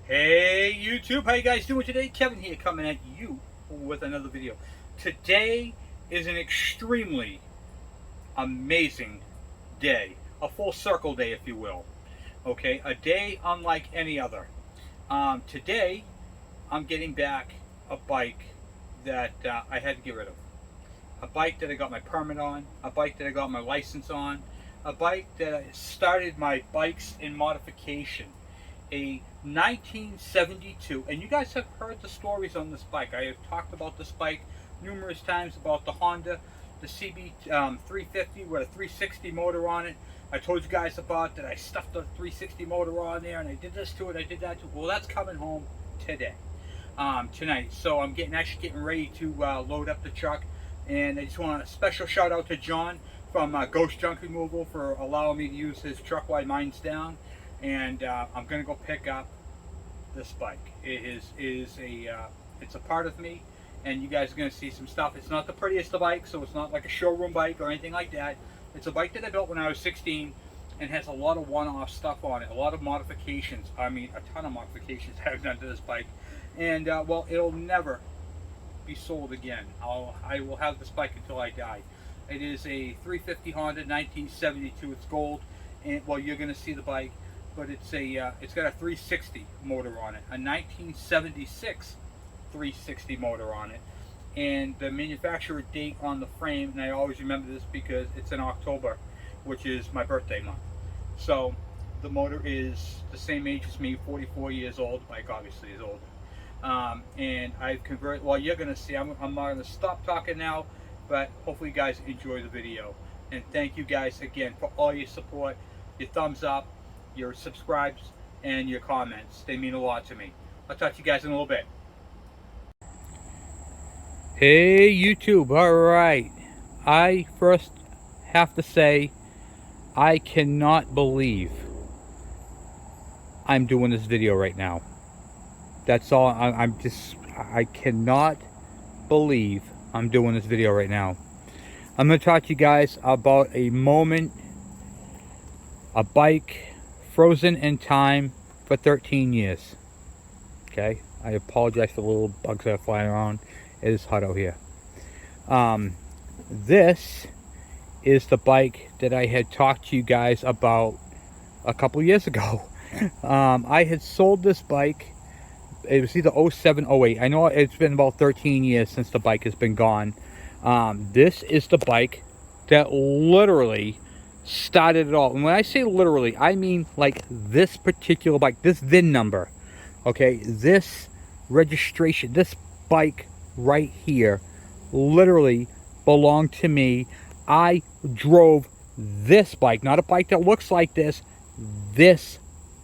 Hey YouTube, how you guys doing today? Kevin here coming at you with another video. Today is an extremely amazing day. A full circle day, if you will. Okay, a day unlike any other. Today, I'm getting back a bike that I had to get rid of. A bike that I got my permit on, a bike that I got my license on, a bike that started my bikes in modification. A 1972, and you guys have heard the stories on this bike. I have talked about this bike numerous times, about the Honda, the CB350 with a 360 motor on it. I told you guys about that I stuffed the 360 motor on there, and I did this to it, I did that to it. Well, that's coming home today, tonight. So I'm actually getting ready to load up the truck, and I just want a special shout out to John from Ghost Junk Removal for allowing me to use his truck while mine's down. And I'm gonna go pick up this bike. It's a part of me, and you guys are gonna see some stuff. It's not the prettiest of bikes, so it's not like a showroom bike or anything like that. It's a bike that I built when I was 16 and has a lot of one-off stuff on it, a lot of modifications. I mean, a ton of modifications I've done to this bike, and well, it'll never be sold again. I will have this bike until I die. It is a 350 Honda 1972. It's gold, and well, you're gonna see the bike. But it's got a 360 motor on it, a 1976 360 motor on it, and the manufacturer date on the frame, and I always remember this because it's in October, which is my birthday month. So the motor is the same age as me, 44 years old. The bike obviously is older, and I've converted. Well, you're gonna see. I'm not gonna stop talking now, but hopefully you guys enjoy the video, and thank you guys again for all your support, your thumbs up, your subscribes, and your comments. They mean a lot to me. I'll talk to you guys in a little bit. Hey YouTube, alright. I first have to say, I cannot believe I'm doing this video right now. That's all. I cannot believe I'm doing this video right now. I'm going to talk to you guys about a moment, a bike frozen in time for 13 years. Okay, I apologize for the little bugs that are flying around. It is hot out here. This is the bike that I had talked to you guys about a couple years ago. I had sold this bike. It was either 07, 08. I know it's been about 13 years since the bike has been gone. This is the bike that literally started it all. And when I say literally, I mean like this particular bike, this VIN number, okay, this registration, this bike right here literally belonged to me. I drove this bike, not a bike that looks like this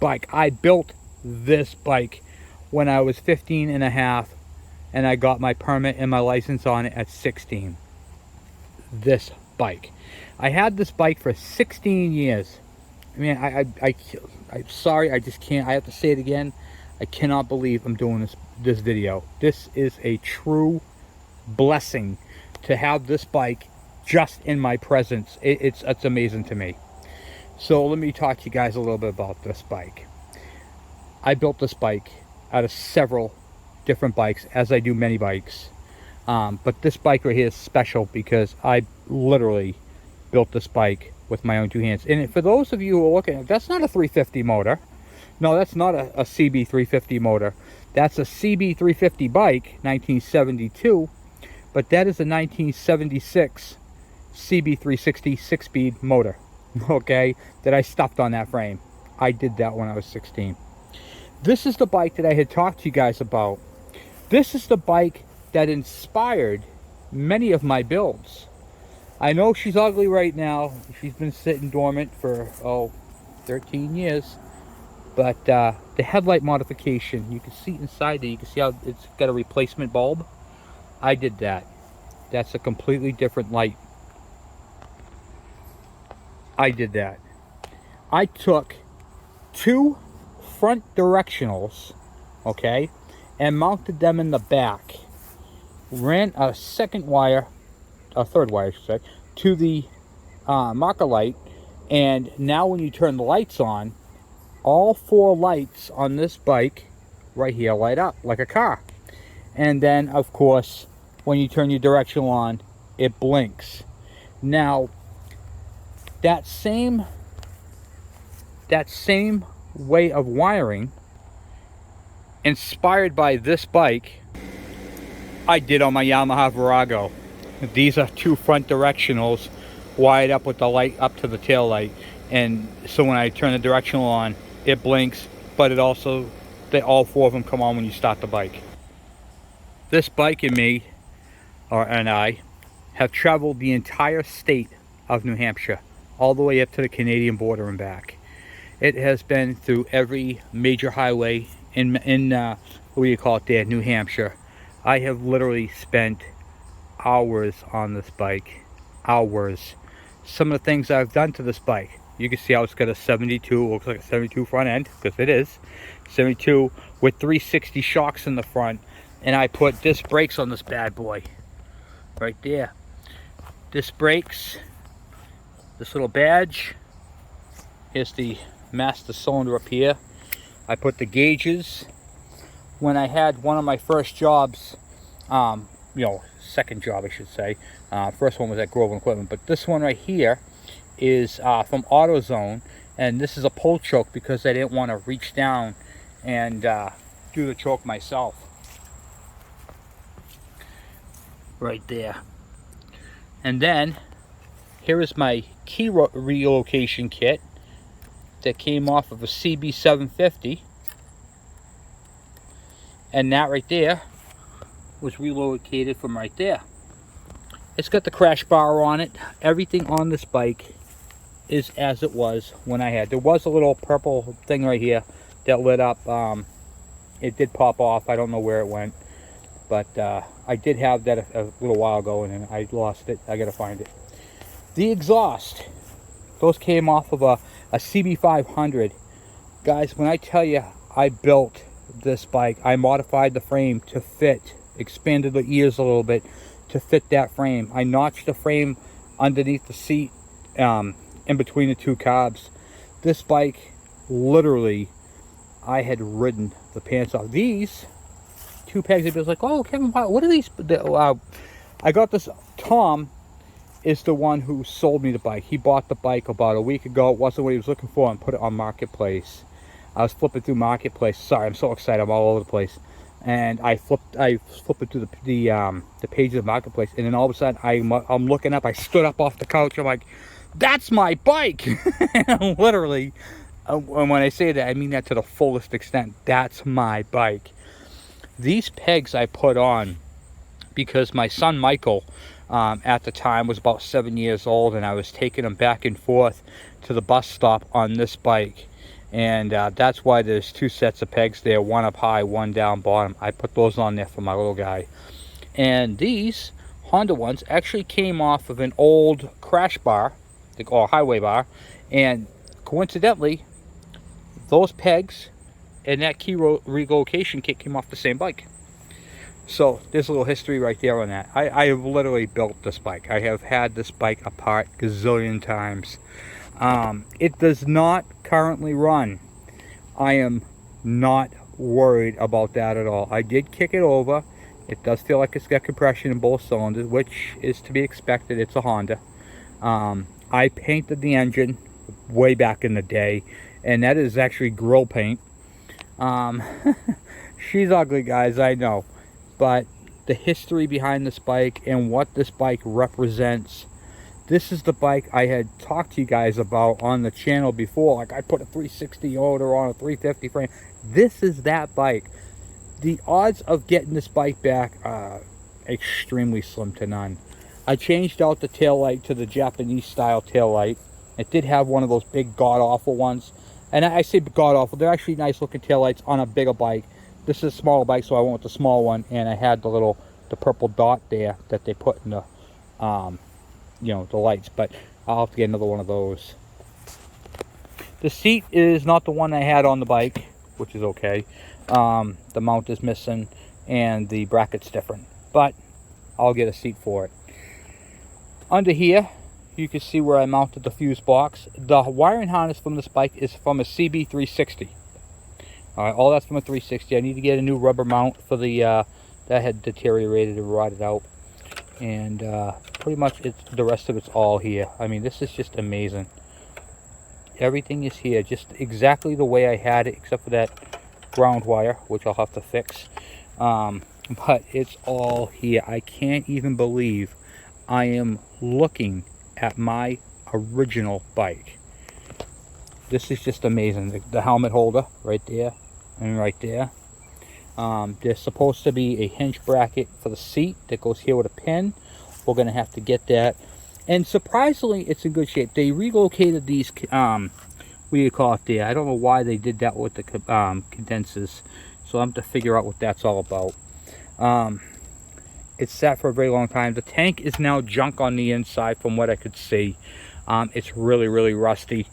bike. I built this bike when I was 15 and a half, and I got my permit and my license on it at 16. This bike. I had this bike for 16 years. I mean, I'm sorry, I just can't. I have to say it again. I cannot believe I'm doing this video. This is a true blessing to have this bike just in my presence. It's amazing to me. So let me talk to you guys a little bit about this bike. I built this bike out of several different bikes, as I do many bikes. But this bike right here is special because I literally built this bike with my own two hands. And for those of you who are looking at, that's not a 350 motor. No, that's not a CB350 motor. That's a CB350 bike, 1972. But that is a 1976 CB360 six-speed motor, okay, that I stuffed on that frame. I did that when I was 16. This is the bike that I had talked to you guys about. This is the bike that inspired many of my builds. I know she's ugly right now. She's been sitting dormant for 13 years. But the headlight modification, you can see inside there, you can see how it's got a replacement bulb. I did that. That's a completely different light. I did that. I took two front directionals, okay, and mounted them in the back. Ran a second wire, a third wire I should say, to the marker light, and now when you turn the lights on, all four lights on this bike right here light up like a car. And then, of course, when you turn your directional on, it blinks. Now, that same way of wiring, inspired by this bike, I did on my Yamaha Virago. These are two front directionals wired up with the light up to the tail light, and so when I turn the directional on, it blinks, but it also, all four of them come on when you start the bike. This bike and me, and I, have traveled the entire state of New Hampshire, all the way up to the Canadian border and back. It has been through every major highway in what do you call it there, New Hampshire. I have literally spent hours on this bike, hours. Some of the things I've done to this bike, you can see how it's got a 72, looks like a 72 front end, because it is 72 with 360 shocks in the front, and I put disc brakes on this bad boy right there. Disc brakes, this little badge, here's the master cylinder up here. I put the gauges. When I had one of my first jobs, second job I should say, first one was at Groveland Equipment, but this one right here is from AutoZone, and this is a pull choke because I didn't want to reach down and do the choke myself. Right there. And then here is my key relocation kit that came off of a CB350, and that right there was relocated from right there. It's got the crash bar on it. Everything on this bike is as it was when I had. There was a little purple thing right here that lit up. It did pop off. I don't know where it went, but I did have that a little while ago, and then I lost it. I gotta find it. The exhaust, those came off of a CB500. Guys, when I tell you I built this bike, I modified the frame to fit, expanded the ears a little bit to fit that frame. I notched the frame underneath the seat, in between the two carbs. This bike, literally, I had ridden the pants off. These two pegs, it was like, oh, Kevin, what are these? I got this. Tom is the one who sold me the bike. He bought the bike about a week ago. It wasn't what he was looking for, and put it on Marketplace. I was flipping through Marketplace. Sorry, I'm so excited. I'm all over the place. And I flipped it through the pages of Marketplace, and then all of a sudden I'm looking up. I stood up off the couch. I'm like, that's my bike. Literally, and when I say that, I mean that to the fullest extent. That's my bike. These pegs I put on because my son Michael, at the time, was about 7 years old, and I was taking him back and forth to the bus stop on this bike. And that's why there's two sets of pegs there, one up high, one down bottom. I put those on there for my little guy. And these Honda ones actually came off of an old crash bar, or highway bar, and coincidentally, those pegs and that key relocation kit came off the same bike. So there's a little history right there on that. I have literally built this bike. I have had this bike apart gazillion times. It does not currently run. I am not worried about that at all. I did kick it over. It does feel like it's got compression in both cylinders, which is to be expected. It's a Honda. I painted the engine way back in the day, and that is actually grill paint. She's ugly, guys, I know, but the history behind this bike and what this bike represents. This is the bike I had talked to you guys about on the channel before. Like, I put a 360 motor on a 350 frame. This is that bike. The odds of getting this bike back are extremely slim to none. I changed out the taillight to the Japanese style taillight. It did have one of those big god-awful ones. And I say god-awful, they're actually nice looking taillights on a bigger bike. This is a smaller bike, so I went with the small one, and I had the purple dot there that they put in the the lights, but I'll have to get another one of those. The seat is not the one I had on the bike, which is okay. The mount is missing and the bracket's different, but I'll get a seat for it. Under here, you can see where I mounted the fuse box. The wiring harness from this bike is from a CB360. All right, all that's from a 360. I need to get a new rubber mount for the that had deteriorated and rotted out, and pretty much the rest of it's all here. I mean, this is just amazing. Everything is here, just exactly the way I had it, except for that ground wire, which I'll have to fix. But it's all here. I can't even believe I am looking at my original bike. This is just amazing. The helmet holder right there and right there. There's supposed to be a hinge bracket for the seat that goes here with a pin. We're going to have to get that. And surprisingly, it's in good shape. They relocated these, what do you call it there? I don't know why they did that with the condensers. So I'm to figure out what that's all about. It's sat for a very long time. The tank is now junk on the inside from what I could see. It's really, really rusty,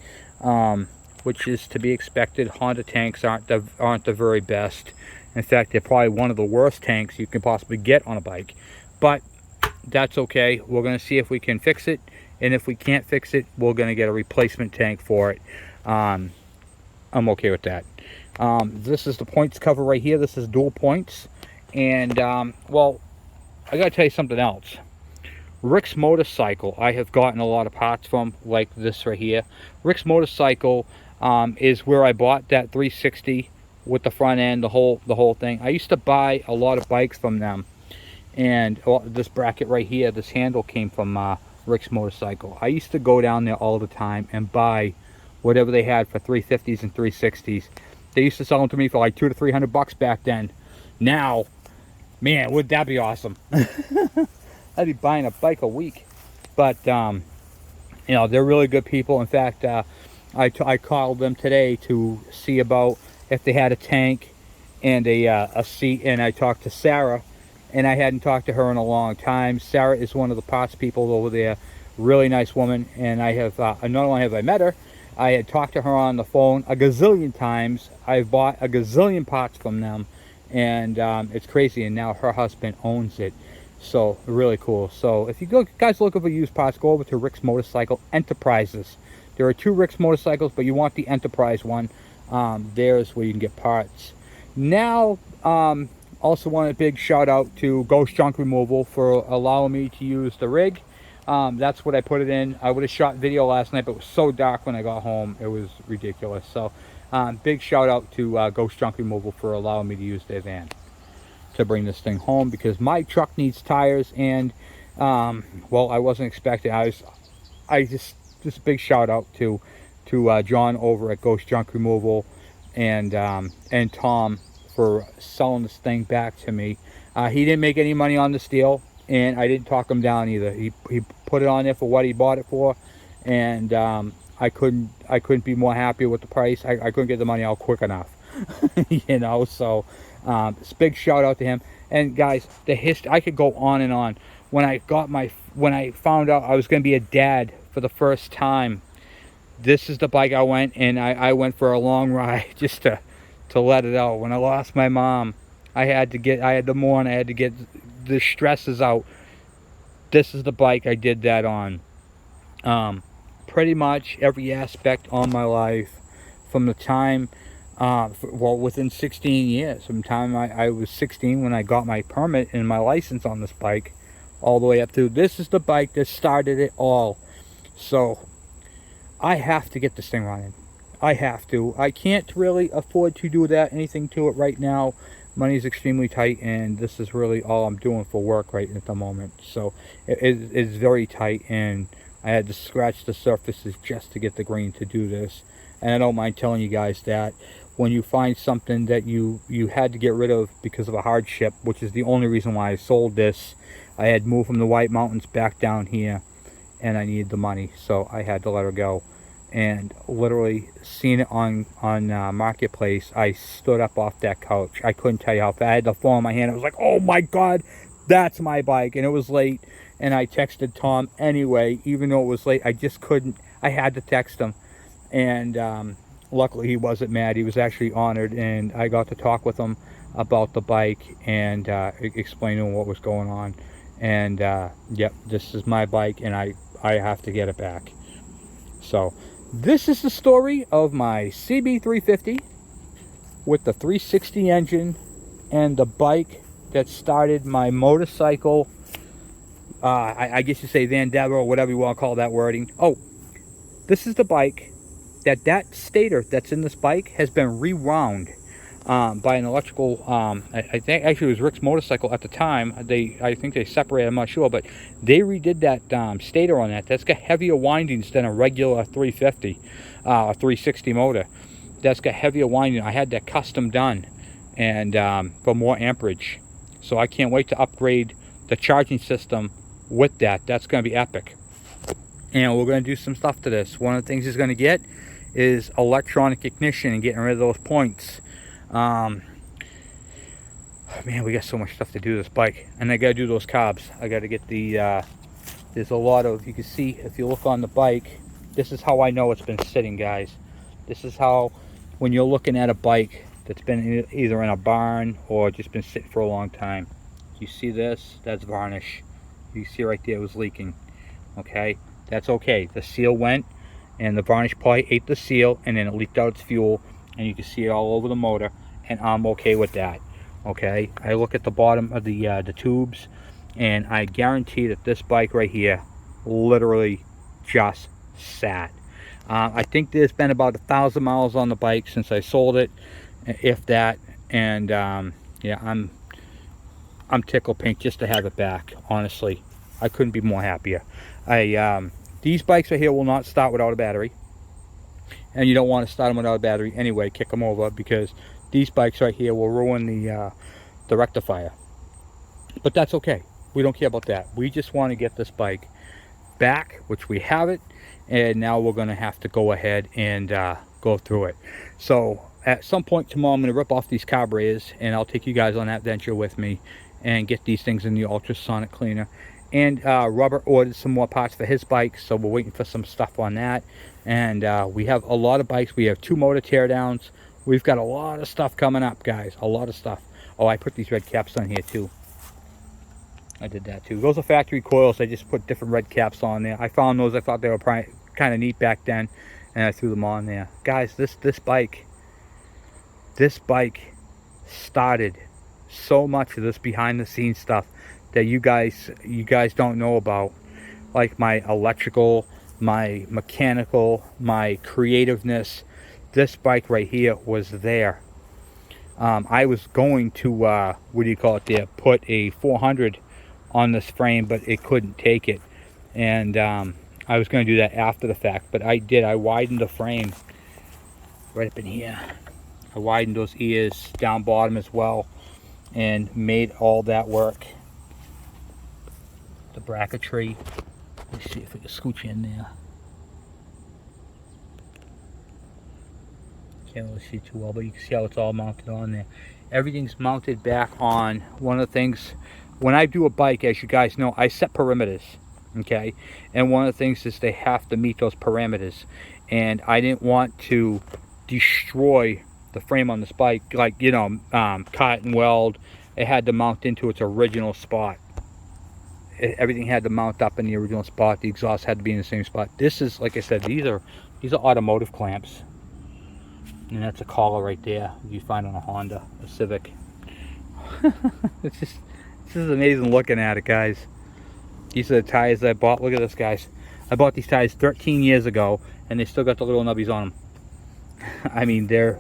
which is to be expected. Honda tanks aren't the very best. In fact, they're probably one of the worst tanks you can possibly get on a bike. But that's okay. We're going to see if we can fix it. And if we can't fix it, we're going to get a replacement tank for it. I'm okay with that. This is the points cover right here. This is dual points. And, well, I got to tell you something else. Rick's Motorcycle, I have gotten a lot of parts from, like this right here. Rick's Motorcycle is where I bought that 360 with the front end, the whole thing. I used to buy a lot of bikes from them. And this bracket right here, this handle came from Rick's Motorcycle. I used to go down there all the time and buy whatever they had for 350s and 360s. They used to sell them to me for like $200 to $300 back then. Now, man, would that be awesome? I'd be buying a bike a week. But you know, they're really good people. In fact, I called them today to see about if they had a tank and a seat, and I talked to Sarah, and I hadn't talked to her in a long time. Sarah is one of the parts people over there, really nice woman, and I have not only have I met her, I had talked to her on the phone a gazillion times. I've bought a gazillion parts from them, and it's crazy. And now her husband owns it, so really cool. So if you guys looking for used parts, go over to Rick's Motorcycle Enterprises. There are 2 Rick's Motorcycles, but you want the Enterprise one. There's where you can get parts. Now, also want a big shout out to Ghost Junk Removal for allowing me to use the rig. That's what I put it in. I would have shot video last night, but it was so dark when I got home, it was ridiculous. So big shout out to Ghost Junk Removal for allowing me to use their van to bring this thing home, because my truck needs tires. And well, I wasn't expecting. Just a big shout out to John over at Ghost Junk Removal and Tom for selling this thing back to me. He didn't make any money on this deal, and I didn't talk him down either. He put it on there for what he bought it for, and I couldn't be more happy with the price. I couldn't get the money out quick enough. You know, so it's a big shout out to him. And guys, the history, I could go on and on. When I found out I was going to be a dad for the first time, this is the bike I went, and I went for a long ride just to let it out. When I lost my mom, I had to mourn. I had to get the stresses out. This is the bike I did that on. Pretty much every aspect on my life from the time, well, within 16 years. From the time I was 16 when I got my permit and my license on this bike, all the way up to this is the bike that started it all. So I have to get this thing running. I have to. I can't really afford to do anything to it right now. Money's extremely tight, and this is really all I'm doing for work right at the moment. So it's very tight, and I had to scratch the surfaces just to get the green to do this. And I don't mind telling you guys that when you find something that you had to get rid of because of a hardship, which is the only reason why I sold this. I had moved from the White Mountains back down here, and I needed the money, so I had to let her go. And literally seeing it on Marketplace, I stood up off that couch. I couldn't tell you how fast. I had the phone in my hand. I was like, oh my God, that's my bike. And it was late, and I texted Tom anyway, even though it was late. I just couldn't. I had to text him. And luckily he wasn't mad. He was actually honored, and I got to talk with him about the bike and explain to him what was going on. And yep, this is my bike, and I have to get it back. So this is the story of my CB350 with the 360 engine and the bike that started my motorcycle, I guess you say Vandera or whatever you want to call that wording. Oh, this is the bike that stator that's in this bike has been rewound by an electrical, I think actually it was Rick's motorcycle at the time. I think they separated, I'm not sure, but they redid that stator on that. That's got heavier windings than a regular 350, 360 motor. That's got heavier winding. I had that custom done, and for more amperage. So I can't wait to upgrade the charging system with that. That's going to be epic. And we're going to do some stuff to this. One of the things he's going to get is electronic ignition and getting rid of those points. Man, we got so much stuff to do to this bike. And I got to do those carbs. I got to get the, there's a lot of, you can see, if you look on the bike, this is how I know it's been sitting, guys. This is how, when you're looking at a bike that's been either in a barn or just been sitting for a long time. You see this? That's varnish. You see right there, it was leaking. Okay? That's okay. The seal went, and the varnish probably ate the seal, and then it leaked out its fuel, and you can see it all over the motor, and I'm okay with that. Okay? I look at the bottom of the tubes, and I guarantee that this bike right here literally just sat. I think there's been about 1,000 miles on the bike since I sold it, if that, and yeah, I'm tickled pink just to have it back. Honestly, I couldn't be more happier. These bikes right here will not start without a battery, and you don't want to start them without a battery anyway. Kick them over, because these bikes right here will ruin the rectifier. But that's okay. We don't care about that. We just want to get this bike back, which we have it, and now we're going to have to go ahead and go through it. So at some point tomorrow, I'm going to rip off these carburetors, and I'll take you guys on that venture with me and get these things in the ultrasonic cleaner. And Robert ordered some more parts for his bike, so we're waiting for some stuff on that. And we have a lot of bikes. We have 2 motor teardowns. We've got a lot of stuff coming up, guys. A lot of stuff. Oh, I put these red caps on here too. I did that too. Those are factory coils. I just put different red caps on there. I found those. I thought they were kind of neat back then, and I threw them on there. Guys, this bike started so much of this behind the scenes stuff that you guys don't know about, like my electrical, my mechanical, my creativeness. This bike right here was there. I was going to what do you call it there, put a 400 on this frame, but it couldn't take it, and I was going to do that after the fact, but I did. I widened the frame right up in here. I widened those ears down bottom as well, and made all that work. The bracketry. Let's see if we can scooch in there. Can't really see too well, but you can see how it's all mounted on there. Everything's mounted back on. One of the things, when I do a bike, as you guys know, I set parameters, okay? And one of the things is they have to meet those parameters. And I didn't want to destroy the frame on this bike, like, you know, cut and weld. It had to mount into its original spot. Everything had to mount up in the original spot. The exhaust had to be in the same spot. This is, like I said, these are automotive clamps. And that's a collar right there you find on a Honda, a Civic. It's just, this is amazing looking at it, guys. These are the tires that I bought. Look at this, guys. I bought these tires 13 years ago, and they still got the little nubbies on them. I mean, they're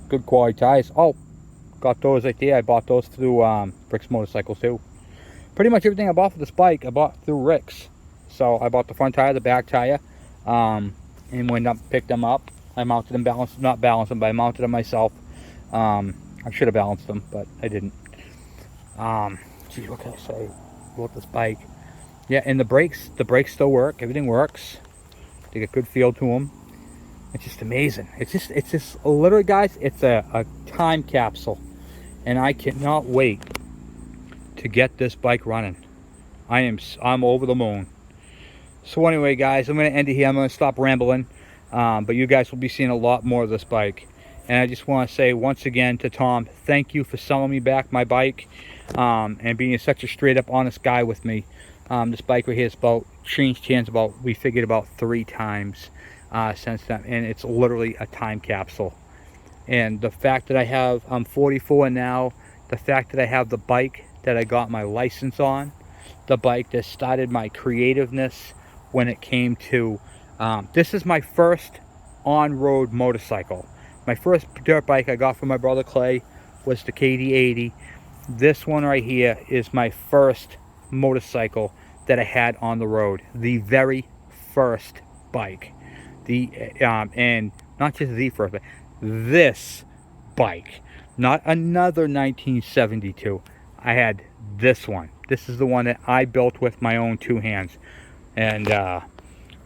good quality tires. Oh, got those right there. I bought those through Rick's Motorcycles too. Pretty much everything I bought for this bike, I bought through Rick's. So I bought the front tire, the back tire, and went up, picked them up. I mounted them, not balanced them, but I mounted them myself. I should have balanced them, but I didn't. Geez, what can I say about this bike? Yeah, and the brakes still work. Everything works. They get good feel to them. It's just amazing. It's just literally, guys, it's a time capsule, and I cannot wait to get this bike running. I'm over the moon. So anyway, guys, I'm going to end it here. I'm going to stop rambling. But you guys will be seeing a lot more of this bike. And I just want to say once again to Tom, thank you for selling me back my bike, and being such a straight up honest guy with me. This bike right here is changed hands we figured about 3 times since then, and it's literally a time capsule. And the fact that I'm 44 now, the fact that I have the bike that I got my license on, the bike that started my creativeness when it came to, this is my first on-road motorcycle. My first dirt bike I got from my brother Clay was the KD80. This one right here is my first motorcycle that I had on the road. The very first bike. And not just the first bike, this bike. Not another 1972. I had this one. This is the one that I built with my own two hands. And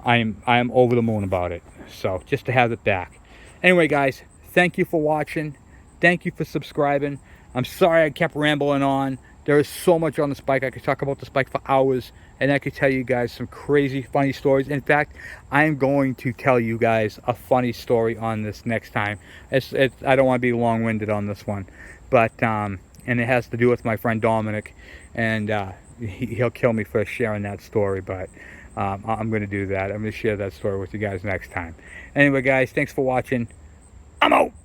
I'm over the moon about it. So just to have it back. Anyway, guys, thank you for watching. Thank you for subscribing. I'm sorry I kept rambling on. There is so much on this bike. I could talk about this bike for hours, and I could tell you guys some crazy funny stories. In fact, I am going to tell you guys a funny story on this next time. I don't want to be long-winded on this one, but and it has to do with my friend Dominic, and he'll kill me for sharing that story, but I'm going to do that. I'm going to share that story with you guys next time. Anyway, guys, thanks for watching. I'm out!